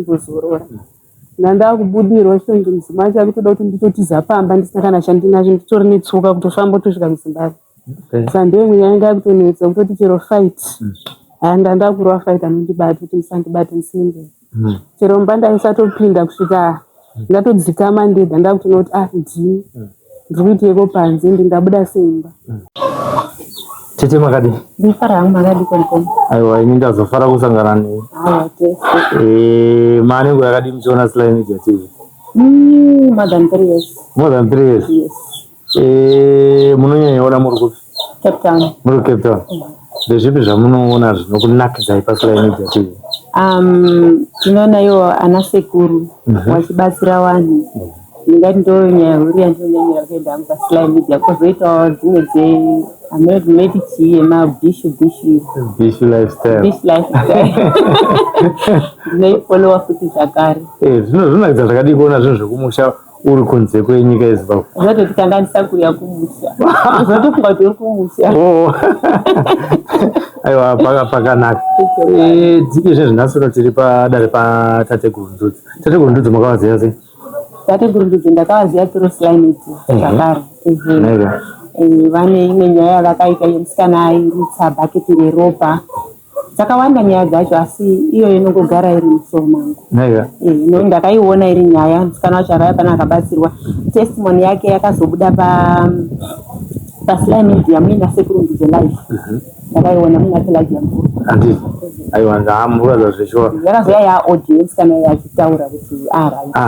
kuzorora. Nanda kubudirwa shonje mudzimai chake kutoda kuti nditotiza pamba ndisina kana chandinacho nditori netsoka kutofamba kusvika kuZimbabwe. Sande imwe yanga kutonetsa kutoti chero fight. Ndanda kurwa fight anondibata kuti musandibata musinde. Chero mbanda isatopinda kusvika ndatodzikama ndega ndakutoona kuti ndikuiteko panze ndingabuda semba. Tete makadi. Ndifara hangu makadi kwelikweli. Aiwa ini ndazofara kusangana newe. Mane ngo yakadi muchiona Sly Media TV? More than 3 years. More than 3 years? Yes. Munonyanyaona muri kupi? Cape Town. Muri Cape Town. Ndezvipi zvamunoona zvinokunakidzai paSly Media TV? Tinoona iwo ana sekuru vachibatsira vanhu. Ndingati ndonyaya huru yandinonyanyira kuenda hangu paSly Media kwozoitawo dzimwe medicine yemabhishu lifestyle. Ndinoifollowa futi zvakare. Zvinonakidza zvakadii kuona zvinhu zvekumusha uri kunze kwenyika yeZimbabwe. Zvototi tanga ndisakuuya kumusha. Zvotofunga kuti uri kumusha. Aiwa pakanaka. Dzike zvinasiro tiri padare paTateguru Ndudzi. Tateguru Ndudzi makavaziva sei? Tateguru Ndudzi ndakavaziva tiri Sly Media zvakare. Vane imwe nyaya vakaita yemusikana airutsa bhaketi reropa. Dzakawanda nyaya dzacho asi iyo inongogara iri musoro mangu. Ndakaiona iri nyaya musikana wacho akauya pana akabatsirwa. Testimony yake yakazobuda paSly Media muina Sekuru Ndudzi live. Ndakaiona muina Pelagia Yamvura. Aiwa ndamuradza zveshuwa. Yakazoya yaaudience kana yachitaura kuti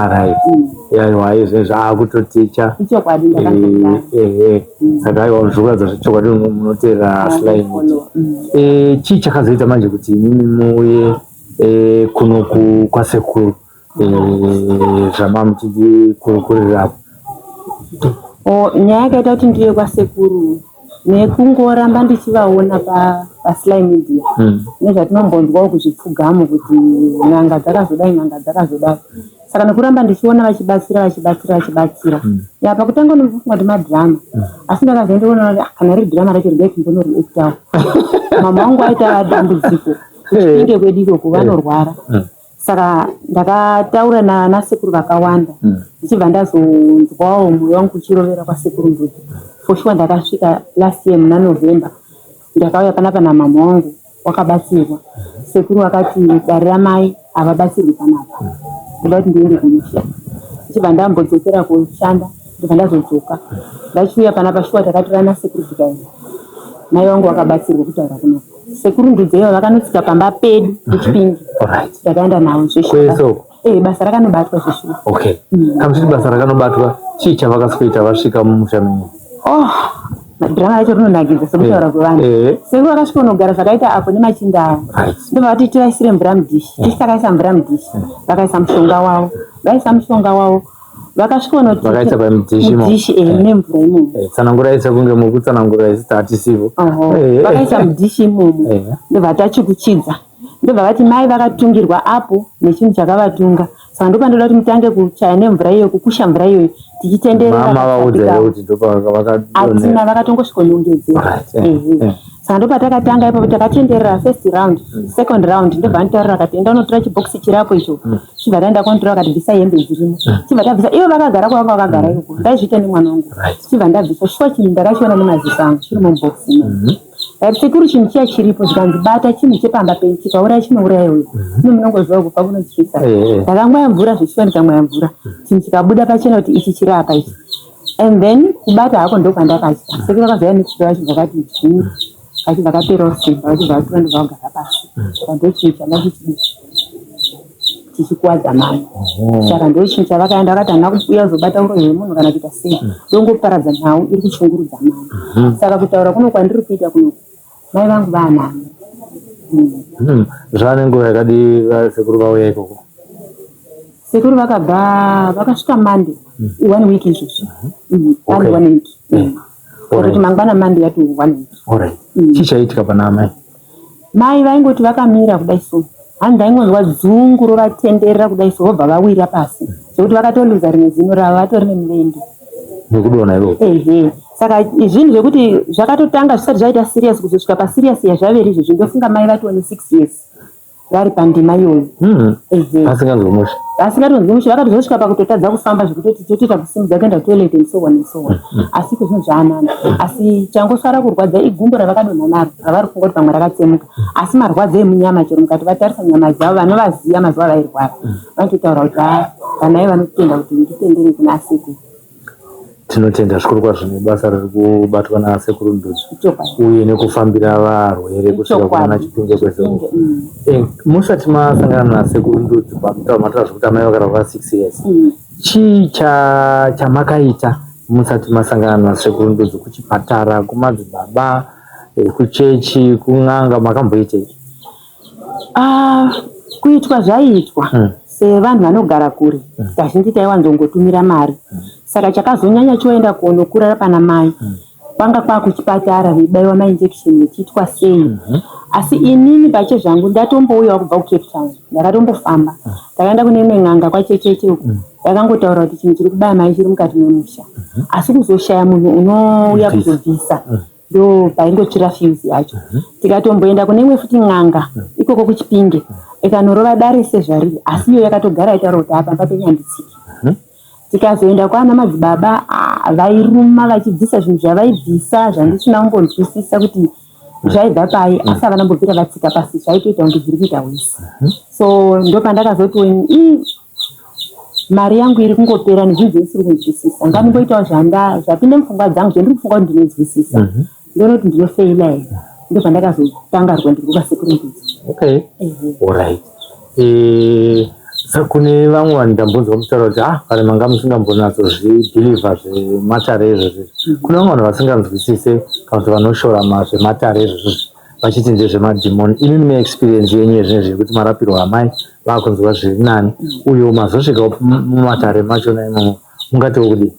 right. Aiwa izvi zvaakutoticha. Ichokwadi ndakazozwa. Saka aiwa zvokuradza zvechokwadi munoteera Sly Media. Chii chakazoita manje kuti imimi muuye kunoku kwasekuru zvamamuchidi kurukurirapo? Nyaya yakaita kuti ndiye kwasekuru nekungoramba ndichivaona paSly Media nezvatinombonzwawo kuzvipfugamo kuti n'anga dzakazodai. Saka nekuramba ndichiona vachibatsira. Pakutanga ndinofunga kuti madhirama asi ndakazoendeona kuti kana riri dhirama racho ridai kumbonoriektawo. Mama wangu aita dambudziko inge kwediko kuvanorwara. Saka ndakataura nasekuru vakawanda ndichibva ndazonzwawo mwoyo wangu uchirovera kwaSekuru Ndudzi. For sure ndakasvika last year muna November ndakauya panapa namama wangu wakabatsirwa. Sekuru akati dare ramai havabatsirwi panapa, ndoda kuti ndiende kumusha. Ndichibva ndambodzokera kushanda ndibva ndazodzoka. Ndachiuya panapa shuwa takatora nasekuru tikaenda. Mai wangu wakabatsirwa kutaura kuno. Sekuru Ndudzi ivo vakanotsika pamba pedu kuChipinge. Takaenda navo zveshuwa. Basa rakanobatwa zveshuwa. Okay. Kamuchiti basa rakanobatwa, chii chavakasvika vasvika mumusha menyu? Dhirama racho rinonakidza sekutaura kwevanhu. Sekuru vakasvika kunogara zvakaita apo nemachinda avo. Ndobva vati tivaisire mvura mudhishi. Tisi takaisa mvura mudhishi. Vakaisa mushonga wavo. Vakasvika kunoti vakaisa pamudhishi nemvura imomo. Tsanangura isa kunge mukutsanangura isita hatisivo. Vakaisa mudhishi imomo. Ndobva tachikuchidza. Ndobva vati mai vakatungirwa apo nechinhu chakavatunga. Saka ndopandoda kuti mutange kuchaya nemvura iyoyo, kukusha mvura iyoyo tichitenderera. Mama vaudza kuti ndopa vakadonera. Atina vakatongosvikonongedzera. Saka ndopatakatanga ipapo takatenderera first round, second round ndobva nditaurira akati enda unotora chibhokisi chirapo icho. Chibva taenda kontora akati bvisa hembe dzirimo. Chibva tabvisa ivo vakagara kwavanga vakagara ikoko. Ndaizviita nemwana wangu. Chibva ndabvisa shuwa chinhu ndakachiona nemaziso angu chiri mubhokisi. Sekuru chinhu chiya chiripo zvikanzibata chinhu chepamba penyu chikauraya chinouraya uyu. Munongoziva kubva kunotyisa. Ndakamwaya mvura zveshuwa ndikamwaya mvura. Chinhu chikabuda pachena kuti ichi chiri apa ichi. And then kubata hako ndopandakatya. Sekuru akazoya nekuchidza vachibva kati dzii. Vachibva kaperawo simba vachibva vatura ndobva vagara pasi. Saka ndochinhu chandachichidi chichikuwadza mama. Saka ndochinhu chavakaenda vakati handina kuuya kuzobata uroyi hwemunhu kana kuita sei. Ndongoparadza nhau iri kushungurudza mama. Saka kutaura kuno kwandiri kuita kuno mai vangu vaanani. Zvane nguva yakadii sekuru vauya ikoko? Sekuru vakabva vakasvika Monday 1 week izvozvo. 1 week. Kuti mangwana Monday yati 1 week. Alright. Chii chaitika pana mai? Mai vaingoti vakamira kudai so. Handi ndaingonzwa dzungu rovatenderera kudai so vobva vawira pasi. Zvekuti vakatoluza rimwe zino ravo vatori nemuvendi. Nekudona ikoko? Saka zvinhu zvekuti zvakatotanga zvisati zvaita serious kuzosvika paserious yazvaveri izvozvo. Ndofunga mai vatiwo ne 6 years. vari pandima iyoyo. Asingatonzwi musha vakatozosvika pakutotadza kufamba zvekutoti totoita kusimudza kuenda toilet and so on and so on. Asi kuzvinhu zvaanani. Asi changosara kurwadza igumbo ravakadonha naro ravari kunga kuti pamwe rakatsemuka. Asi marwadzo emunyama chero mukati vatarisa nyama dzavo vanovaziva mazuva vairwara vanototaura kuti vanai vanotenda kuti nditendere kuna sekuru. Tinotenda zvikuru kwazvo nebasa riri kubatwa nasekuru Ndudzi uye nekufambira varwere kusvika kuna Chipinge kwese. Musati masangana nasekuru Ndudzi pamataura zvekuti amai vakararama 6 years. Chii chamakaita musati masangana nasekuru Ndudzi kuchipatara, kumadzibaba, kuchechi, kun'anga makamboitei? Kuitwa zvaiitwa sevanhu vanogara kure kazhinji taiwanzongotumira mari. Saka chakazonyanya choenda kunokurara pana mai kwanga kwakuchipatara veibaiwa mainjection nechiitwa sei. Asi inini pache zvangu ndatombouyawo kubva kuCape Town, ndakatombofamba takaenda kune imwe n'anga kwachecheche uko yakangotaura kuti chinhu chiri kubaya mai chiri mukati memusha, asi kuzoshaya munhu unouya kuzobvisa ndo paingochira fuse yacho. Tikatomboenda kune imwe futi n'anga ikoko kuChipinge ikanorova dare sezvariri, asi iyo yakatogara itaura kuti apa papenyanditsiki. Tikazoenda kwana madzibaba vairuma vachibvisa zvinhu zvavaibvisa zvandisina kumbonzwisisa kuti zvaibva pai, asi havana mbopira vatsika pasi zvaitoita kunge zviri kuita wese. So ndo pandakazoti mari yangu iri kungopera nezvinhu zvisiri kunzwisisa, ngandimboitawo zvapinde mupfungwa dzangu zvendiri kufunga kuti ndinonzwisisa ndinoti ndinofeila here. Ndo pandakazotanga rwendo rwakasekuru Ndudzi. Okay. Alright. Kune vamwe vanhu ndambonzwa mutaura kuti kana manga musingambonadzo zvibhilivha zvematare izvozvo. Kune vamwe vanhu vasinganzwisise kana kuti vanoshora zvematare izvozvo vachiti ndezvemadhimoni. Inini meexperience yenyu yezvinezvi yekuti marapirwa amai vakunzwa zviri nani uyo mazosvika mumatare machona imomo mungatiwo kudii?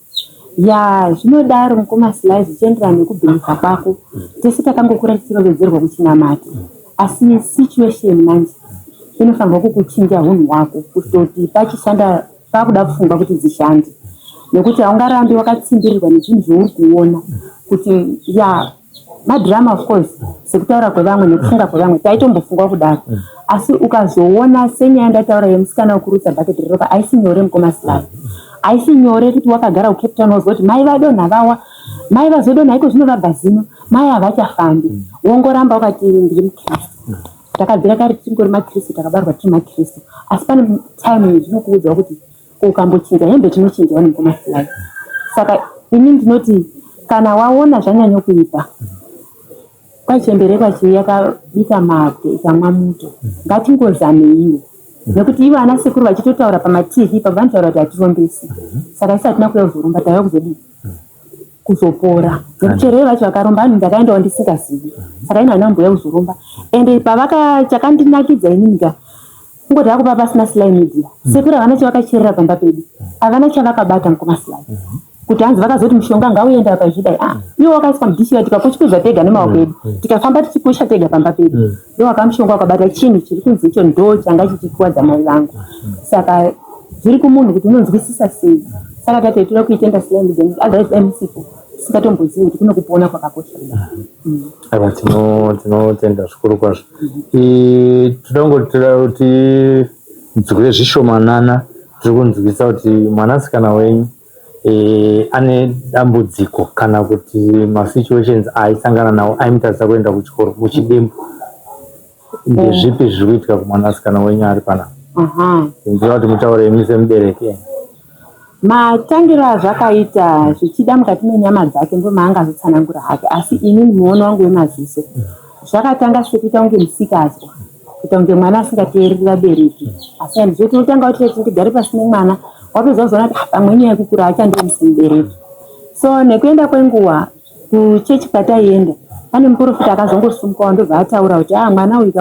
Zvinodaro mukoma Sly zvichienderana nekubhilivha kwako. Tese takangokura tichirovedzerwa kuchinamata, asi situation manje inofanirwa kukuchinja hunhu hwako kutoti pachishanda pakuda kufunga kuti dzishande, nekuti haungarambi wakatsimbirirwa nezvinhu zvouri kuona kuti madhirama of course sekutaura kwevamwe nekufunga kwevamwe taitombofunga kudaro, asi ukazoona senyaya ndataura yemusikana wekurutsa bhaketi reropa haisi nyore mukoma Sly. Haisi nyore kuti wakagara kuCape Town wozwa kuti mai vadonha vawa, mai vazodonha iko zvino vabva zino, mai havachafambi. Wongoramba wakati ndiri muKristu. Takabvira kare tingori maKristu, takabarwa tiri maKristu, asi pane time zvinokuudza kuti ukambochinja hembe tinochinjawo nemukoma Sly. Saka ini ndinoti kana waona zvanyanya kuipa kwachembereka chivi yakabika mate ikamwa muto, ngatingozameiwo. Nekuti ivo ana sekuru vachitotaura pamaTV pavanotaura kuti hatirombesi. Saka isi hatina kuuya kuzorumba, tauya kuzodii? Kuzopora. Nekuti chero vacho vakaromba vanhu ndakaendawo ndisingazivi. Saka ino havana kumboya kuzorumba. Ende chakandinakidza inini kungoti hakupa pasina Sly Media. Sekuru havana chavakacherera pamba pedu, havana chavakabata mukoma Sly. Kuti hanzi vakazoti mushonga ngauenda pazvidai, iwo wakaiswa mudhishi tikapochipedza tega nemaoko edu, tikafamba tichiposha tega pamba pedu, ndo wakamushonga wakabata chinhu chiri kunzi icho ndo changa chichikuwadza mai vangu. Saka zviri kumunhu kuti unonzwisisa sei. Saka tati toda kuitenda Sly Media, otherwise dai musipo tisingatombozivi kuti kuno kupona kwakakosha. Tinotenda zvikuru kwazvo. Toda kuti mudzukure zvishomanana zviri kunzwisa kuti mwanasikana wenyu ane dambudziko kana kuti masituations aisangana nawo aimutarisa kuenda kuchikoro muchidembu. Ndezvipi zviri kuitika kumwanasikana wenyu ari panapa? Ndinoda kuti mutaure imi semubereki. Matangiro azvakaita zvichida mukati menyama dzake ndo maangazotsanangura hake, asi inini muono wangu wemaziso zvakatanga sekuita kunge musikazwa, kuita kunge mwana asingateereri vabereki. Asi handizvo tinotanga kuti tigare pasi nemwana wapedza kuzoona kuti pamweni yekukura achandomusi mubereki. So nekuenda kwenguva kuchechi kwataienda pane muprofita akazongosumukawo ndobva ataura kuti mwana uyu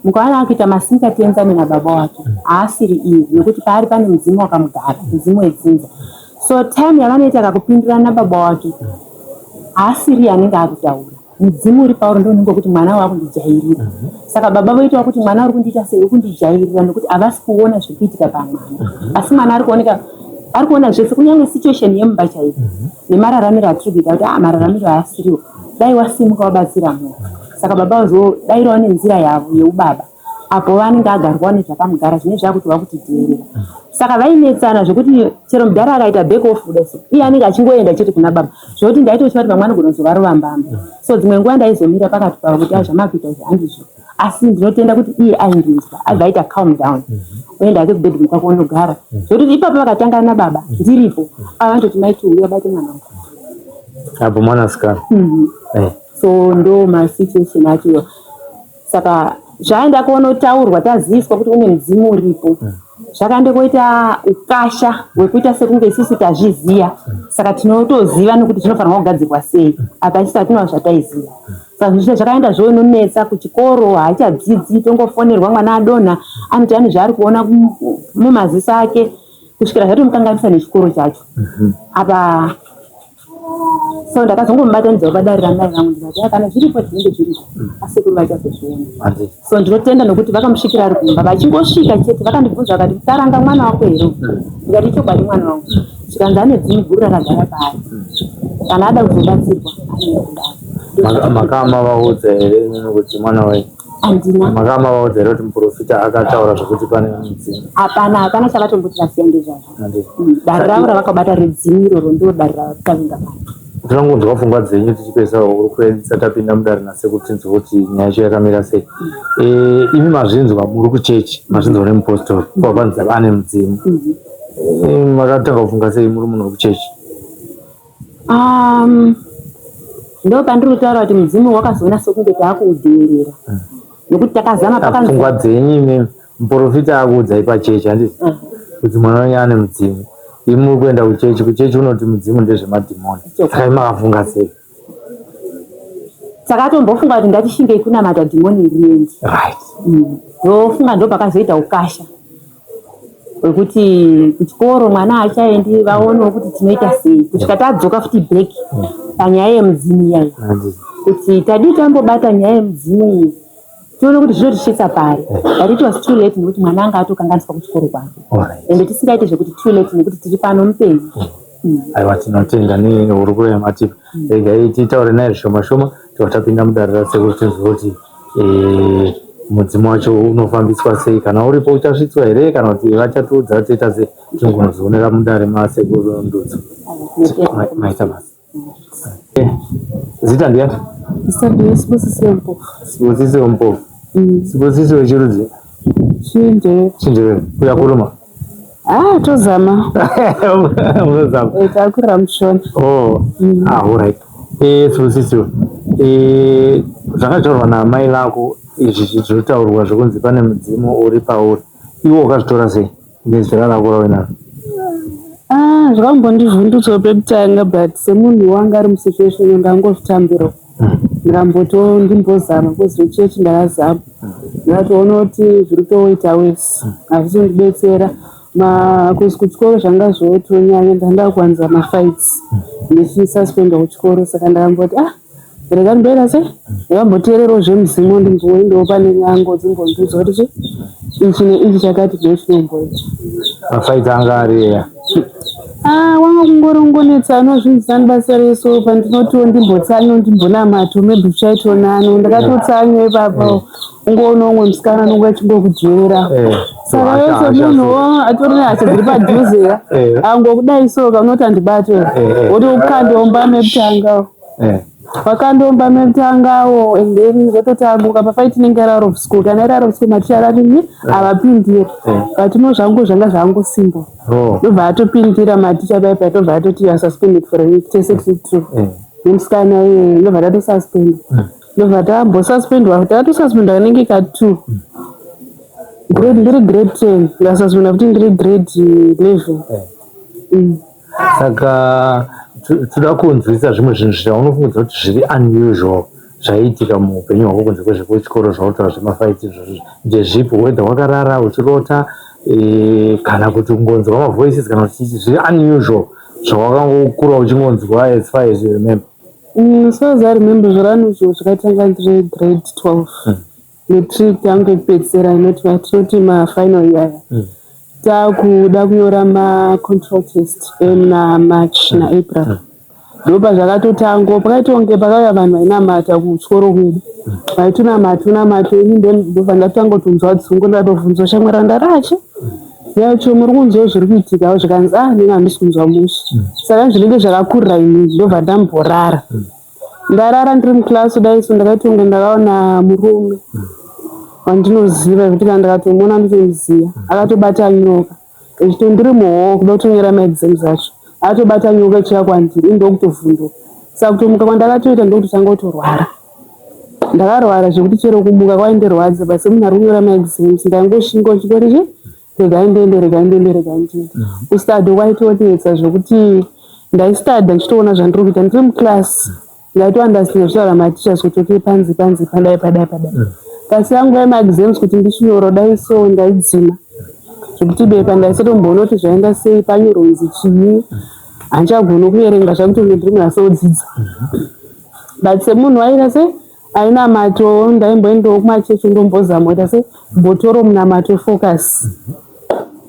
mukawana akuita masinga tienzane nababa wake haasiri iye, nekuti paari pane mudzimu wakamugara, mudzimu wedzinza. So time yavanoita kakupindirana nababa wake haasiri anenge akutaura, mudzimu uri pauri ndo unenge kuti mwana wakundijairira. Saka baba voitawo kuti mwana uri kundiita sei, uri kundijairira, nekuti havasi kuona zviri kuitika pamwana, asi mwana ari kuona zvese, kunyange situation yemumba chaiyo nemararamiro atiri kuita kuti mararamiro haasiriwo, dai wasimuka wabatsira munhu. Saka baba vazodairawo nenzira yavo yeubaba apo vanenge agarwa nezvakamugara zvine zvakuti vakutiteerera. Saka vainetsana zvokuti chero mudhara akaita back off kudasi iye anenge achingoenda chete kuna baba zvokuti ndaitoziva kuti pamwe anogona kuzova mbamba. So dzimwe nguva ndaizomira pakati pavo kuti zvamakuita izvi handizvo, asi ndinotenda kuti iye ainginzwa abva aita calm down oenda ake kubedroom kwako unogara zvokuti ipapo vakatangana nababa ndiripo avandoti maiti uya bate mwana wangu apo mwanasikana. So ndo masituation acho. Saka zvaenda kunotaurwa taziviswa kuti une mudzimu uripo zvakande kuita ukasha hwekuita sekunge isusu tazviziya. Saka tinotoziva nekuti zvinofanirwa kugadzirwa sei apa isusu hatina zvataiziva. Saka zvese zvakaenda zvononetsa kuchikoro haachadzidzi tongofonerwa mwana adonha anoti ane zvaari kuona mumaziso ake kusvikira zvatomukanganisa nechikoro chacho apa. So ndakazongomubatanidza kubadarira mai vangu ndikati kana zviripo zvinenge zviripo asi kuri vachazozviona. So ndinotenda nokuti vakamusvikira ari kumba vachingosvika chete vakandibvunza vakati taranga mwana wako here ndikati chokwadi mwana wangu chikanzi ane dzimu guru rakagara paari kana ada kuzobatsirwa anoenda. Makama vaudza here nokuti mwana wai handina makama vaudza here kuti muprofita akataura zvokuti pane mudzimu? hapana chakatomboti vasiya ndezvazvo. Dare ravo ravakabata redzimu iroro ndo dare ravakavinga pano. Tinongonzwa pfungwa dzenyu tichipesa uri kuendesa tapinda mudare naSekuru tinzwa kuti nyaya yacho yakamira sei. Imi mazvinzwa muri kuchechi mazvinzwa nemupostori kwapanzi ane mudzimu makatanga kufunga sei muri munhu wekuchechi? Ndo pandiri kutaura kuti mudzimu wakazoona sokunge taakuudheerera nokuti takazama pakanzi pfungwa dzenyu ime muprofita akuudzai pachechi handisi kuti mwana wenyu ane mudzimu imi muri kuenda kuchechi unoti mudzimu ndezvemadhimoni saka imi makafunga sei? Takatombofunga kuti ngatishingei kunamata dhimoni riendi ndofunga ndo pakazoita ukasha wekuti kuchikoro mwana haachaendi vaonewo kuti tinoita sei kusvika tadzoka futi bheki panyaya yemudzimu yayo kuti tadi tambobata nyaya yemudzimu iyi tione kuti zvinotisvitsa pari but it was too late nekuti mwana anga atokanganiswa kuchikoro kwake ende tisingaite zvekuti too late nekuti tiri pano mupenyu. Aiwa tinotenda neuri kurema tipi regai titaure naye zvishoma shoma tapinda mudare raSekuru tinzwa kuti mudzimu wacho unofambiswa sei kana uripo uchasvitswa here kana kuti vachatiudza toita sei tingonozvionera mudare maSekuru Ndudzo. Maita basa zita ndiani? Sibusiso Mpofu. Sibusiso wechirudzi? Chinjere. Kuyakuruma? Tozama. Unozama? Takurira mushona. Alright. Sibusiso zvakataurwa namai vako izvi zvinotaurwa zvokunzi pane mudzimu uri pauri iwo wakazvitora sei ngezera rako raunaro? Zvakambondivhundutsa pekutanga but semunhu wanga ari musituation ndangozvitambira ndiramboto ndimbozama kuzvechechi ndakazama ndatoona kuti zviri kutoita wese hazvizondibetsera kuchikoro zvanga zvotonyanya ndandakwanza mafights ndichisaspendawo kuchikoro saka ndakamboti rega ndoenda sei ndakamboteererawo zvemuzimu ndimboendawo pane nyango dzimbondudza kuti ichi neichi chakati ndochinomboita mafights anga ari eya wanga kungorongonetsa anozvinzisani basa reso pandinotiwo ndimbotsanya ndimbonamato maybe uchaitoonano ndakatotsanyo ipapo ungoona umwe musikana anonga achingokudherera saka wese munhuwo atori nehasha dziri padhuze angokudai soka unoti handibate woti ukandomba mekutanga wakandomba mekutangawo and then zototambuka pafight inenge iri out of school kana iri out of school maticha akati havapindire but no zvangu zvanga zvangosimba ndobva atopindira maticha paipa tobva atoti asuspended for a week tese nemusikana iye ndobva tatosuspend ndobva tambosuspendwa tatasuspendwa kanenge ka2 ndiri grade 10 ndasuspendwa kuti ndiri grade 11 saka toda kunzwisa zvimwe zvinhu zvaunofungudza kuti zviri unusual zvaiitika muupenyu hwako kunze kwezvekuchikoro zvautaura zvemafights izvozvi ndezvipo wedha wakarara uchirota kana kuti kungonzwa mavoices kana kuti zviri unusual zvawakangokura uchingonzwa as far as you remember? As far as I remember zvaranusual zvakatanga ndiri grade 12 netrip yangu yekupedzisira inoti mafinal year takuda kunyora macontrol test naMarch naApril ndopa zvakatotango pakaitonge pakauya vanhu vainamata kuchikoro kwedu vaitonamata ini ndobva ndatanga kutonzwa dzungu ndatovhunzwa shamwari ndarache yacho muri kunzwa zviri kuitikawo zvikanzi ndinge handisi kunzwa musha saka zvinenge zvakakurira ini ndobva ndamborara ndarara ndiri muklasi daiso ndakaitonge ndakaona murume wandinoziva kuti kana ndakatomuona nditomuziva akatobata nyoka echitondiri muhoo kuda kutonyera maexams acho atobata nyoka ichiya kwandiri indokutovhunduka saka kutomuka kwandakatoita ndokutotanga kutorwara ndakarwara zvekuti chero kumuka kwaindirwadza basi munhu ari kunyora maexams ndaingoshinga chikorichi regaindende kustadho kwaitonetsa zvokuti ndaistadha ndichitoona zvandiri kuita ndiri muklasi ndaitoandastina zvitaura matichers kuti okay panzi padai kasi yangu yemaexams kuti ndichinyora daiso ndaidzima zvekuti bepa ndaisatomboona kuti zvaenda sei panyoronzi chii handichagoni kuerenga zvakutonge ndiri munhu asodzidza but semunhu waita se aina mato ndaimboendawo kumachechi ndombozama kuita se bhotoro munamato focus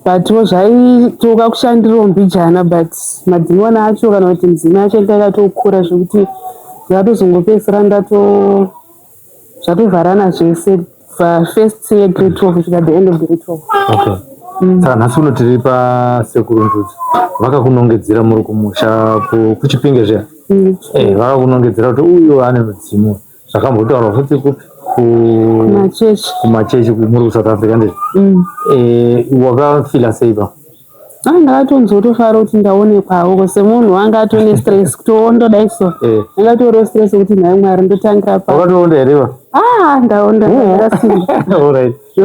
butwo zvaitoka kushandirawo mbijana but madzimwana acho kana kuti mudzimai acho ndakatokura zvekuti zvakatozongopedzisira zvatovharana zvese first year grade 12 kusvika the end of grade 12. Okay. Saka nhasi uno tiri pasekuru Ndudzi vakakunongedzera muri kumusha kuchipinge zviya vakakunongedzera kuti uyu ane mudzimu zvakambotaurwa futi kumachechi muri kuSouth Africa ndezvi wakafila sei pa ndakatonzotofara kuti ndaonekwawo semunhu wanga atone stress kutoonda daiso angatoriwo stress kuti nhaye Mwari ndotangira pa wakatoonda here ndaonda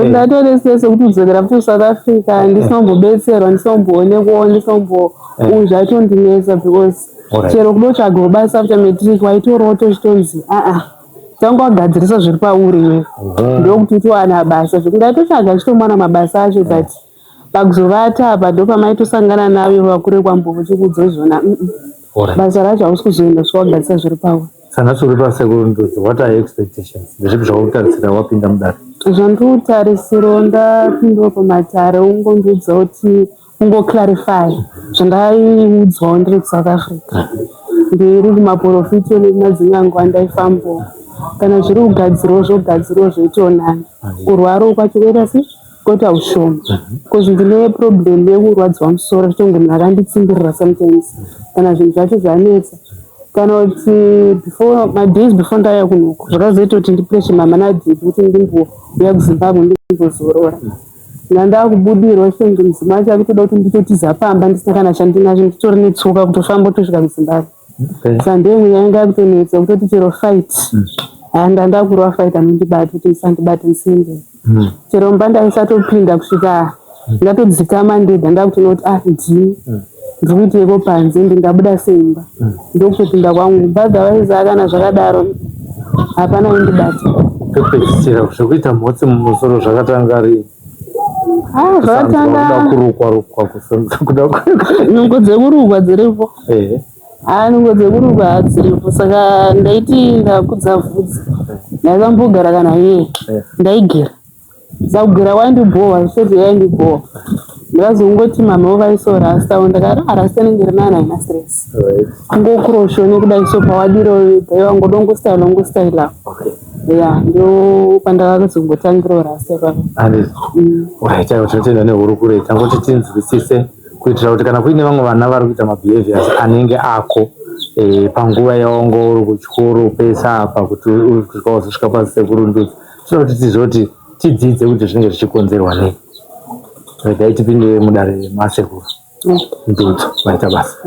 ndatone stress kuti kudzokera futi kuSouth Africa ndisimbobetserwa ndisimboonekwawo zvaitondinetsa because chero kudotsvaga basa after matric waitorawo tochitonzi tanga wagadzirisa zviri pauri iwe ndokuti utowana basa zvekuti ndaitotsvaga chitomwana mabasa acho but pakuzovata apa ndopamaitosangana nawe vakure kwambo uchikudzozvona basa racho hausi kuzoenda swagadzisa zviri pauri. Sanasi uri pasekuru Ndudzi, what are your expectations? Ndezvipi zvakutarisira wapinda mudare? Zvandikutarisira ndapindawo pamatare ungondudza kuti ungoclarify zvandaiudzwawo ndiri kuSouth Africa ndiri kumaprofiti nekumadzimwe andaifambawo kana zviri kugadzirawo zvogadzirawo zveitonani kurwarawo kwacho koita sei kota ushoma because ndine problem yekurwadziwa musoro chitonge munhu akanditsimbirira sometimes kana zvinhu zvacho zvanetsa kana kuti madays before ndauya kunoku zvakazoita kuti ndipreshe mamanagement kuti ndimbouya kuZimbabwe ndimbozorora ndandakubudirwa chitonge mudzimai acho akutoda kuti nditotiza pamba ndisina kana chandinacho nditori netsoka kutofamba kutosvika kuZimbabwe saka ndemwe yanga kutonetsa kutoti chero fight ndandakurwa fight anondibata kuti isandibate ndisinge chero mba ndaisatopinda kusvika ndatodzikama ndega ndakutoona kuti ndiri kuiteko panze ndingabuda seimba ndokutopinda kwangu badhawaiza kana zvakadaro hapana indibata pekupedzisira zvekuita mhotsi mumusoro zvakatanga rii zvakatanga kurukwa nungo dzekurukwa dziripo nungo dzekurukwa hadziripo saka ndaiti ndakudza vhudzi ndaikambogara kana iye ndaigera zakugera waindibhowa zvishoti yaindibhowa ndakazongoti mama wavaiso rasta ndakati rasta inenge iri nani haina stress ngokuroshoni kudai so pawadiro wangodongostaila ndo pandakazongotangirawo rasta ipapo chaivo tinotenda nehurukure tangoti tinzwisise kuitira kuti kana kuine vamwe vana vari kuita mabehaviors anenge ako panguva yaunga uri kuchikoro pesa apa kuti uri kusvika wazosvika pasekuru Ndudzi tinoda kuti tizoti tidzidze kuti zvinenge zvichikonzerwa nei. Regai tipinde mudare masekuru Ndudzi vaita basa.